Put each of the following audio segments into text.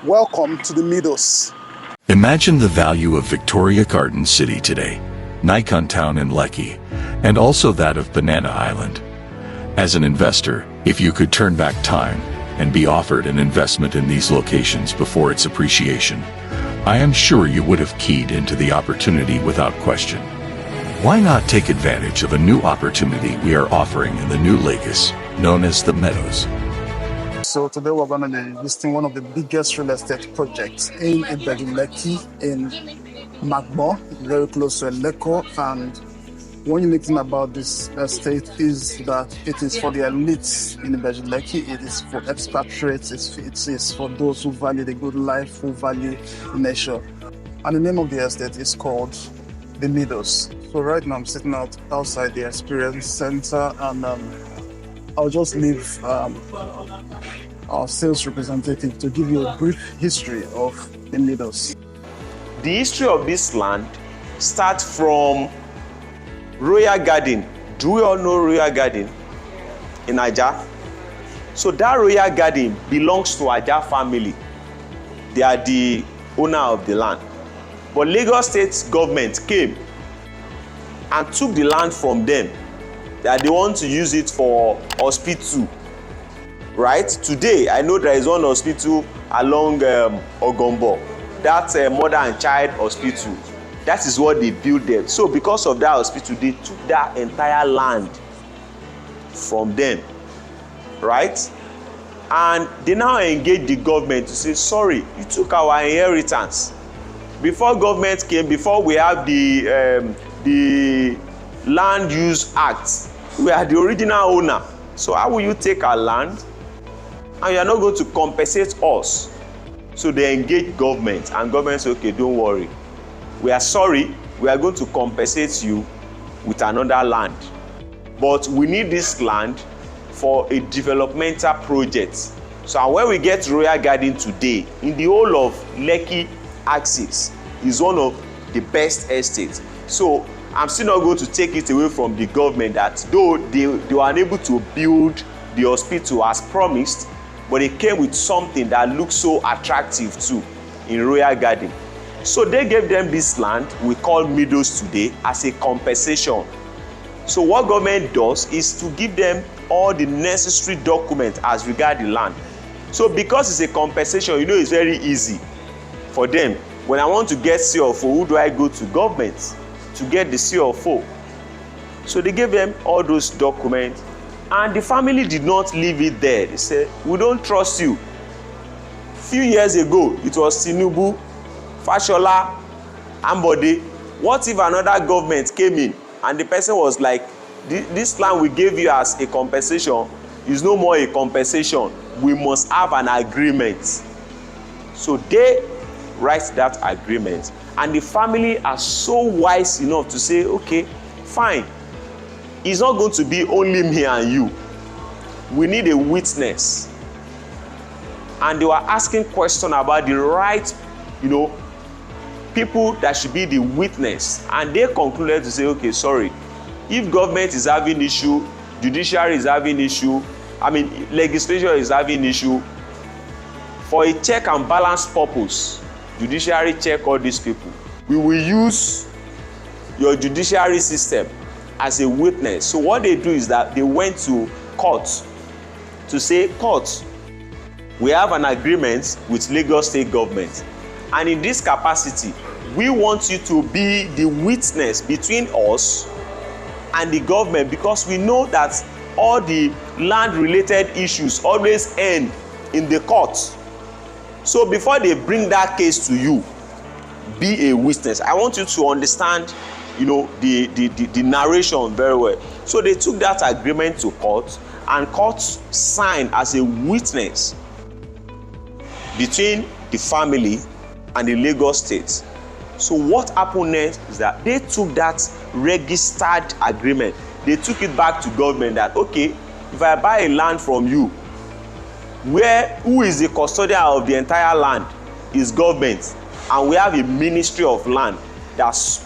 Welcome to the MEADOWS. Imagine the value of Victoria Garden City today, Nikon Town in Lekki, and also that of Banana Island. As an investor, if you could turn back time and be offered an investment in these locations before its appreciation, I am sure you would have keyed into the opportunity without question. Why not take advantage of a new opportunity we are offering in the new Lagos, known as the Meadows? So today we're going to be visiting one of the biggest real estate projects in Lekki in Magbo, very close to Lekko. And one unique thing about this estate is that it is for the elites in Lekki. It is for expatriates. It is for those who value the good life, who value nature. And the name of the estate is called the MEADOWS. So right now I'm sitting outside the Experience Center, and I'll just leave our sales representative to give you a brief history of the MEADOWS. The history of this land starts from Royal Garden. Do we all know Royal Garden in Ajah? So that Royal Garden belongs to Ajah family. They are the owner of the land. But Lagos State government came and took the land from them, that they want to use it for hospital. Right? Today, I know there is one hospital along Ogombo. That's a mother and child hospital. That is what they built there. So because of that hospital, they took that entire land from them. Right? And they now engage the government to say, sorry, you took our inheritance. Before government came, before we have the Land Use Act, we are the original owner. So how will you take our land and you are not going to compensate us? So they engage government, and government says, okay, don't worry. We are sorry, we are going to compensate you with another land. But we need this land for a developmental project. So when we get to Royal Garden today, in the whole of Lekki axis, is one of the best estates. So I'm still not going to take it away from the government that though they were unable to build the hospital as promised, but they came with something that looks so attractive too in Royal Garden. So they gave them this land we call MEADOWS today as a compensation. So what government does is to give them all the necessary documents as regard the land. So because it's a compensation, you know, it's very easy for them. When I want to get CFO, who do I go to? Government to get the CFO. So they gave them all those documents, and the family did not leave it there. They said, we don't trust you. Few years ago, it was Tinubu, Fashola, Ambode. What if another government came in and the person was like, this land we gave you as a compensation is no more a compensation. We must have an agreement. So they write that agreement, and the family are so wise enough to say, okay, fine, it's not going to be only me and you, we need a witness. And they were asking questions about the right, people that should be the witness, and they concluded to say, okay, sorry, if government is having issue, judiciary is having issue, legislature is having issue, for a check and balance purpose, judiciary check all these people. We will use your judiciary system as a witness. So what they do is that they went to court to say, court, we have an agreement with Lagos State government, and in this capacity, we want you to be the witness between us and the government, because we know that all the land related issues always end in the court. So before they bring that case to you, be a witness. I want you to understand, the narration very well. So they took that agreement to court, and court signed as a witness between the family and the Lagos State. So what happened next is that they took that registered agreement, they took it back to government that, okay, if I buy a land from you, who is the custodian of the entire land is government, and we have a ministry of land that's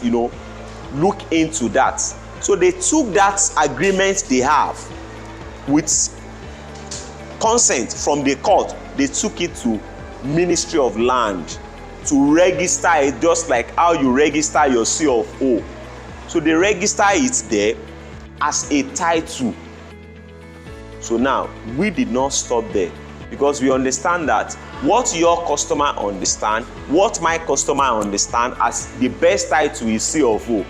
look into that. So they took that agreement they have with consent from the court, they took it to Ministry of Land to register it, just like how you register your C of O. So they register it there as a title. So now we did not stop there, because we understand that what your customer understand, what my customer understand as the best title is C of O.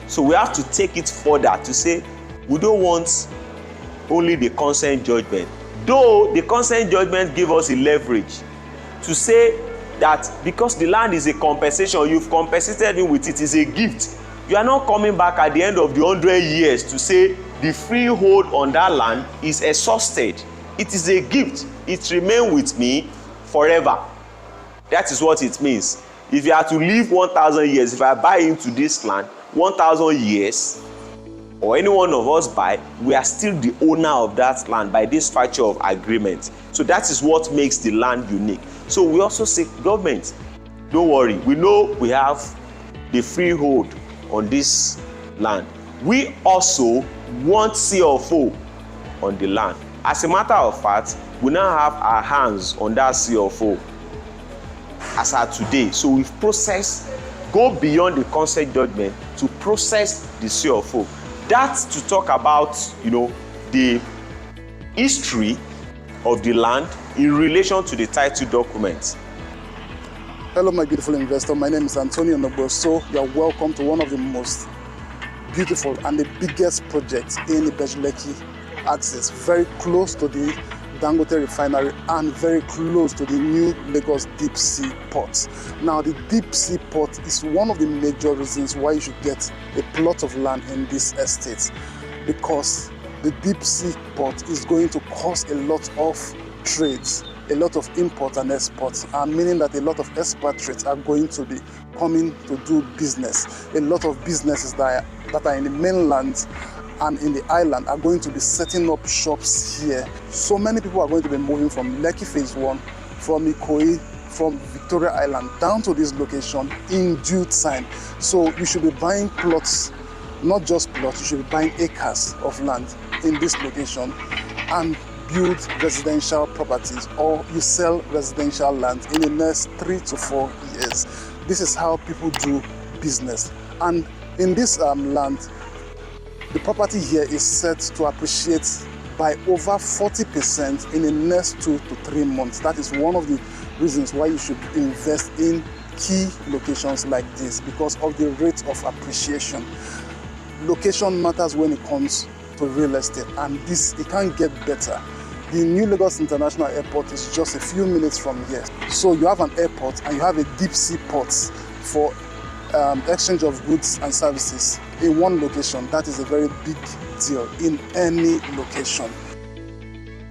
So we have to take it further to say we don't want only the consent judgment, though the consent judgment gave us a leverage to say that because the land is a compensation, you've compensated me with it, is a gift. You are not coming back at the end of the 100 years to say the freehold on that land is exhausted. It is a gift. It remains with me forever. That is what it means. If you are to live 1,000 years, if I buy into this land 1,000 years, or any one of us buy, we are still the owner of that land by this virtue of agreement. So that is what makes the land unique. So we also say, government, don't worry, we know we have the freehold on this land. We also want C of O on the land. As a matter of fact, we now have our hands on that C of O as at today. So we've processed, go beyond the consent judgment to process the C of O. That's to talk about, the history of the land in relation to the title documents. Hello, my beautiful investor. My name is Antonio Noboso. You are welcome to one of the most beautiful and the biggest projects in Ibeju Lekki axis, very close to the Dangote refinery and very close to the new Lagos deep sea port. Now, the deep sea port is one of the major reasons why you should get a plot of land in this estate, because the deep sea port is going to cause a lot of trades, a lot of import and export, and meaning that a lot of expatriates are going to be coming to do business. A lot of businesses that are in the mainland and in the island are going to be setting up shops here. So many people are going to be moving from Lekki Phase 1, from Ikoyi, from Victoria Island down to this location in due time. So you should be buying plots, not just plots, you should be buying acres of land in this location and build residential properties, or you sell residential land in the next 3 to 4 years. This is how people do business. And in this land, the property here is set to appreciate by over 40% in the next 2 to 3 months. That is one of the reasons why you should invest in key locations like this, because of the rate of appreciation. Location matters when it comes to real estate, and it can't get better. The new Lagos International Airport is just a few minutes from here. So you have an airport and you have a deep sea port for exchange of goods and services in one location. That is a very big deal in any location.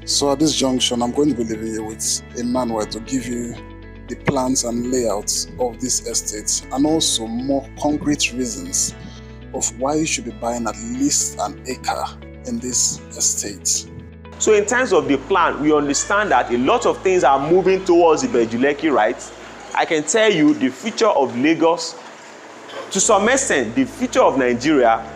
So at this junction, I'm going to be leaving you with Emmanuel to give you the plans and layouts of this estate, and also more concrete reasons of why you should be buying at least an acre in this estate. So in terms of the plan, we understand that a lot of things are moving towards Ibeju Lekki, right? I can tell you the future of Lagos, to some extent, the future of Nigeria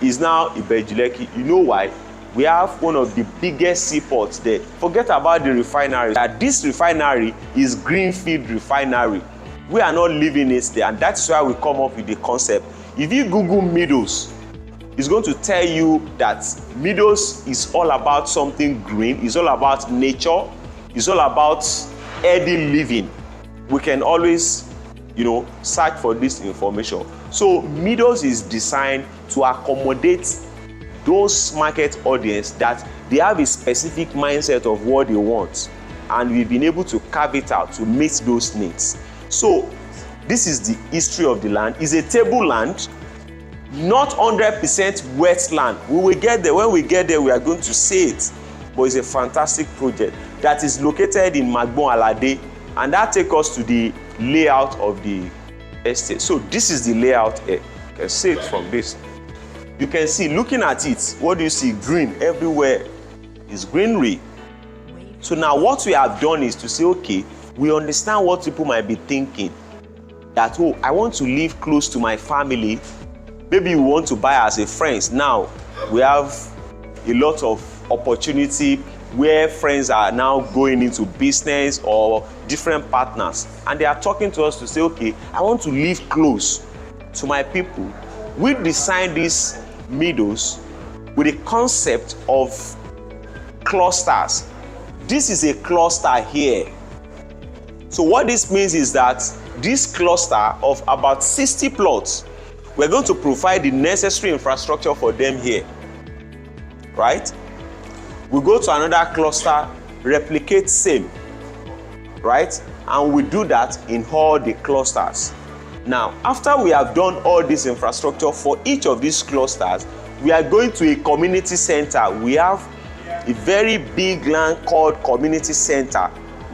is now Ibeju Lekki. You know why? We have one of the biggest seaports there. Forget about the refinery. That this refinery is greenfield refinery. We are not leaving it there, and that's why we come up with the concept. If you Google MEADOWS, it's going to tell you that MEADOWS is all about something green, it's all about nature, it's all about healthy living. We can always, search for this information. So MEADOWS is designed to accommodate those market audience that they have a specific mindset of what they want, and we've been able to carve it out to meet those needs. So this is the history of the land. It's a tableland, not 100% wetland. We will get there. When we get there, we are going to see it. But it's a fantastic project that is located in Magbon Alade, and that takes us to the layout of the estate. So this is the layout here. You can see it from this. You can see, looking at it, what do you see? Green everywhere is greenery. So now what we have done is to say, okay, we understand what people might be thinking. That, oh, I want to live close to my family. Maybe we want to buy as a friends. Now we have a lot of opportunity where friends are now going into business or different partners, and they are talking to us to say, okay, I want to live close to my people. We designed this MEADOWS with a concept of clusters. This is a cluster here. So what this means is that this cluster of about 60 plots, we're going to provide the necessary infrastructure for them here, right? We go to another cluster, replicate same, right? And we do that in all the clusters. Now, after we have done all this infrastructure for each of these clusters, we are going to a community center. We have a very big land called community center,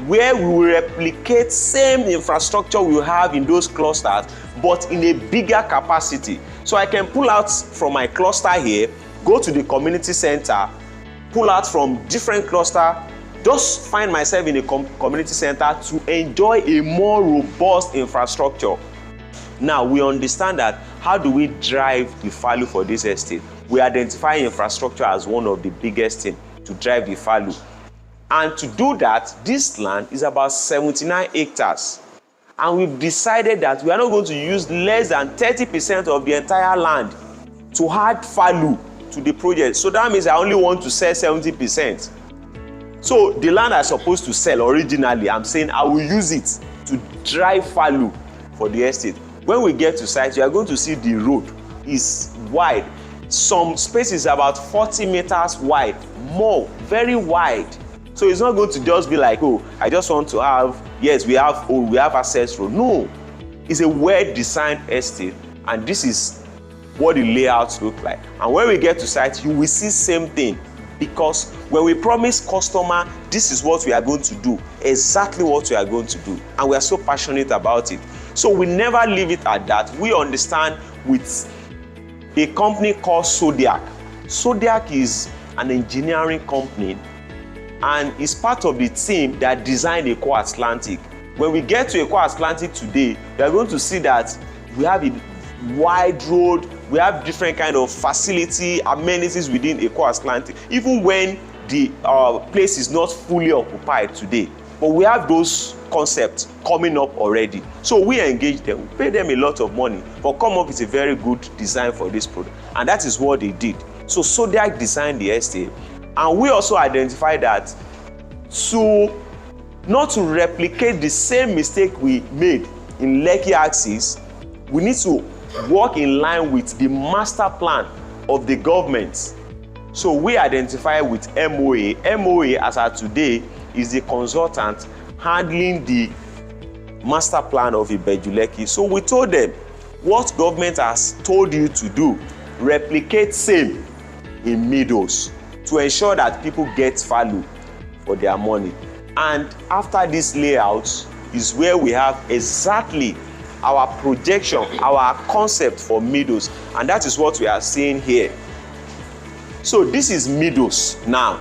where we will replicate same infrastructure we have in those clusters, but in a bigger capacity. So I can pull out from my cluster here, go to the community center, pull out from different cluster, just find myself in a community center to enjoy a more robust infrastructure. Now we understand that how do we drive the value for this estate? We identify infrastructure as one of the biggest things to drive the value. And to do that, this land is about 79 hectares. And we've decided that we are not going to use less than 30% of the entire land to add value to the project. So that means I only want to sell 70%. So the land I'm supposed to sell originally, I'm saying I will use it to drive value for the estate. When we get to site, you are going to see the road is wide. Some space is about 40 meters wide, more, very wide. So it's not going to just be like, oh, I just want to have, yes, we have access road. No, it's a well-designed estate, and this is what the layouts look like. And when we get to site, you will see same thing, because when we promise customer, this is what we are going to do, exactly what we are going to do, and we are so passionate about it. So we never leave it at that. We understand with a company called Zodiac. Zodiac is an engineering company, and is part of the team that designed Eko Atlantic. When we get to Eko Atlantic today, we are going to see that we have a wide road, we have different kind of facility, amenities within Eko Atlantic, even when the place is not fully occupied today. But we have those concepts coming up already. So we engage them, we pay them a lot of money, but come up with a very good design for this product. And that is what they did. So Zodiac designed the estate. And we also identified that not to replicate the same mistake we made in Lekki axis, we need to work in line with the master plan of the government. So we identify with MOA. MOA, as of today, is the consultant handling the master plan of Ibeju Lekki. So we told them what government has told you to do, replicate same in MEADOWS, to ensure that people get value for their money. And after this layout is where we have exactly our projection, our concept for MEADOWS, and that is what we are seeing here. So this is MEADOWS now.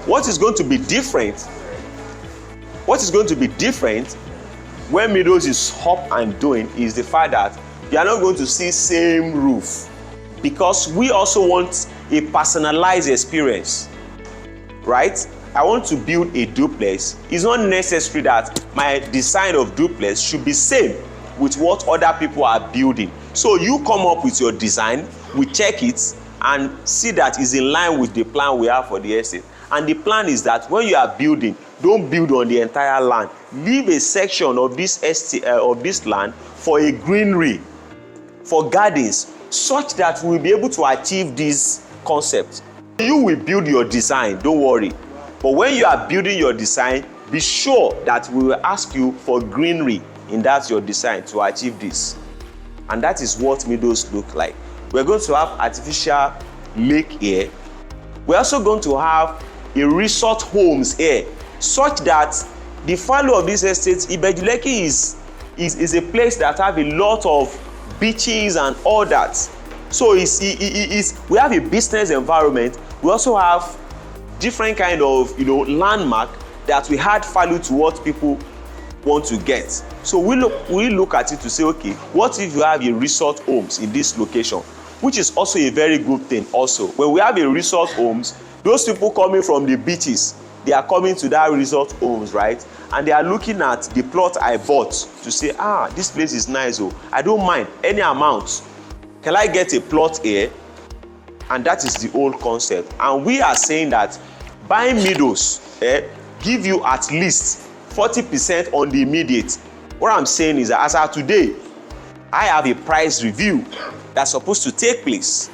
What is going to be different? What is going to be different when MEADOWS is up and doing is the fact that you are not going to see same roof, because we also want a personalized experience, right? I want to build a duplex. It's not necessary that my design of duplex should be same with what other people are building. So you come up with your design, we check it and see that it's in line with the plan we have for the estate. And the plan is that when you are building, don't build on the entire land. Leave a section of this land for a greenery, for gardens, such that we'll be able to achieve this concept. You will build your design, don't worry. But when you are building your design, be sure that we will ask you for greenery in that your design to achieve this. And that is what MEADOWS look like. We're going to have artificial lake here. We're also going to have a resort homes here, such that the value of this estate, Ibeju Lekki is a place that have a lot of beaches and all that. So we have a business environment. We also have different kind of landmark that we add value to what people want to get. So we look at it to say, okay, what if you have a resort homes in this location, which is also a very good thing. Also, when we have a resort homes, Those people coming from the beaches, they are coming to that resort homes, right? And they are looking at the plot I bought to say, this place is nice, oh, I don't mind any amount. Can I get a plot here? And that is the whole concept. And we are saying that buying MEADOWS give you at least 40% on the immediate. What I'm saying is that as of today, I have a price review that's supposed to take place.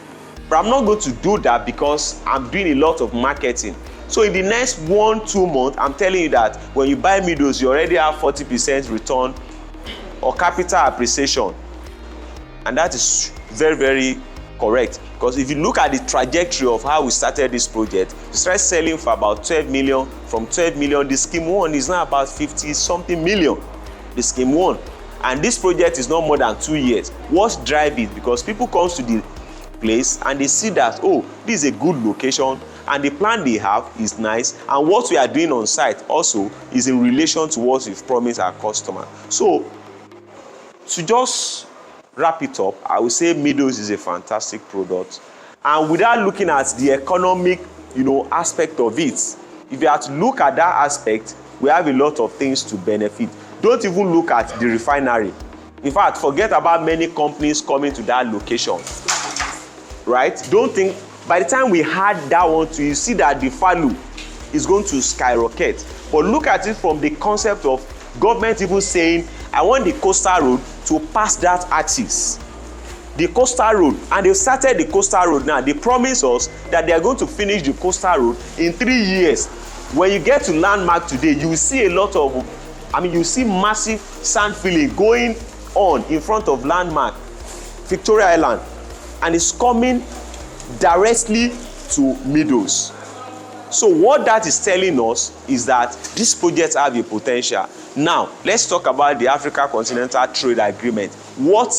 But I'm not going to do that because I'm doing a lot of marketing. So in the next 1-2 months, I'm telling you that when you buy MEADOWS, you already have 40% return or capital appreciation. And that is very, very correct. Because if you look at the trajectory of how we started this project, we started selling for about 12 million. From 12 million, the scheme 1 is now about 50-something million. The scheme 1. And this project is not more than 2 years. What drives it? Because people come to the place and they see that, oh, this is a good location and the plan they have is nice, and what we are doing on site also is in relation to what we've promised our customer. So to just wrap it up, I would say MEADOWS is a fantastic product, and without looking at the economic aspect of it, if you have to look at that aspect, we have a lot of things to benefit. Don't even look at the refinery. In fact, forget about many companies coming to that location. Right? Don't think, by the time we had that one too, you see that the value is going to skyrocket. But look at it from the concept of government even saying, I want the coastal road to pass that axis. The coastal road, and they started the coastal road now. They promise us that they are going to finish the coastal road in 3 years. When you get to Landmark today, you will see a lot of, you see massive sand filling going on in front of Landmark, Victoria Island. And it's coming directly to MEADOWS. So what that is telling us is that these projects have a potential. Now, let's talk about the Africa Continental Trade Agreement. What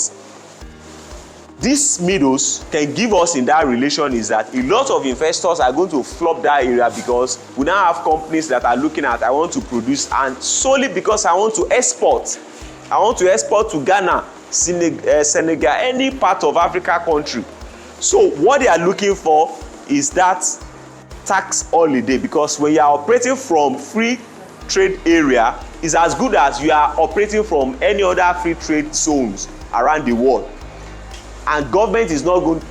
this MEADOWS can give us in that relation is that a lot of investors are going to flood that area because we now have companies that are looking at, I want to produce, and solely because I want to export. I want to export to Ghana, Senegal, any part of Africa country. So what they are looking for is that tax holiday, because when you are operating from free trade area, is as good as you are operating from any other free trade zones around the world. And government is not going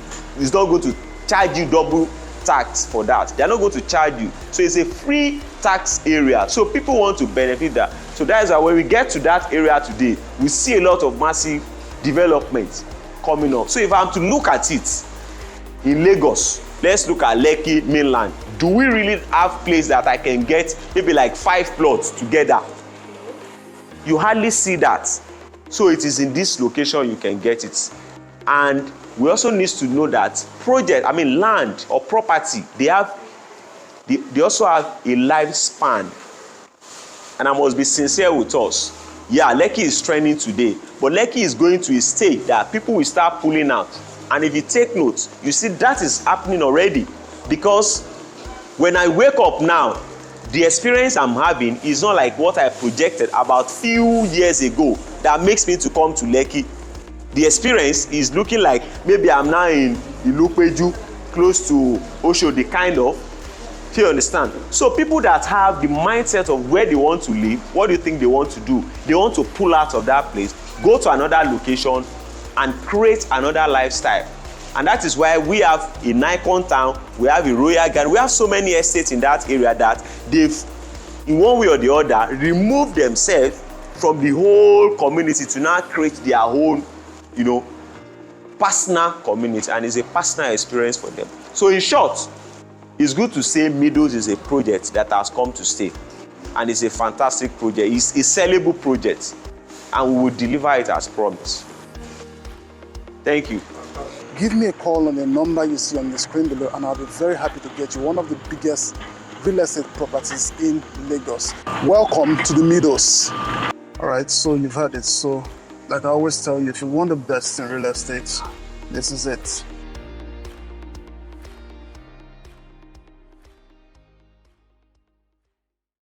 to charge you double tax for that. They are not going to charge you. So it's a free tax area. So people want to benefit that. So that is why when we get to that area today, we see a lot of massive development coming up. So if I'm to look at it in Lagos, let's look at Lekki mainland. Do we really have place that I can get maybe like 5 plots together? You hardly see that. So it is in this location you can get it. And we also need to know that land or property, they also have a lifespan. And I must be sincere with us. Yeah, Lekki is trending today, but Lekki is going to a stage that people will start pulling out. And if you take note, you see that is happening already. Because when I wake up now, the experience I'm having is not like what I projected about few years ago that makes me to come to Lekki. The experience is looking like maybe I'm now in Ilupeju, close to Oshodi, kind of. Do you understand? So people that have the mindset of where they want to live, what do you think they want to do? They want to pull out of that place, go to another location, and create another lifestyle. And that is why we have a Nikon town, we have a Royal Garden, we have so many estates in that area that they've, in one way or the other, removed themselves from the whole community to now create their own, personal community, and it's a personal experience for them. So in short, it's good to say MEADOWS is a project that has come to stay, and it's a fantastic project. It's a sellable project, and we will deliver it as promised. Thank you. Give me a call on the number you see on the screen below, and I'll be very happy to get you one of the biggest real estate properties in Lagos. Welcome to the MEADOWS. All right, so you've heard it. So like I always tell you, if you want the best in real estate, this is it.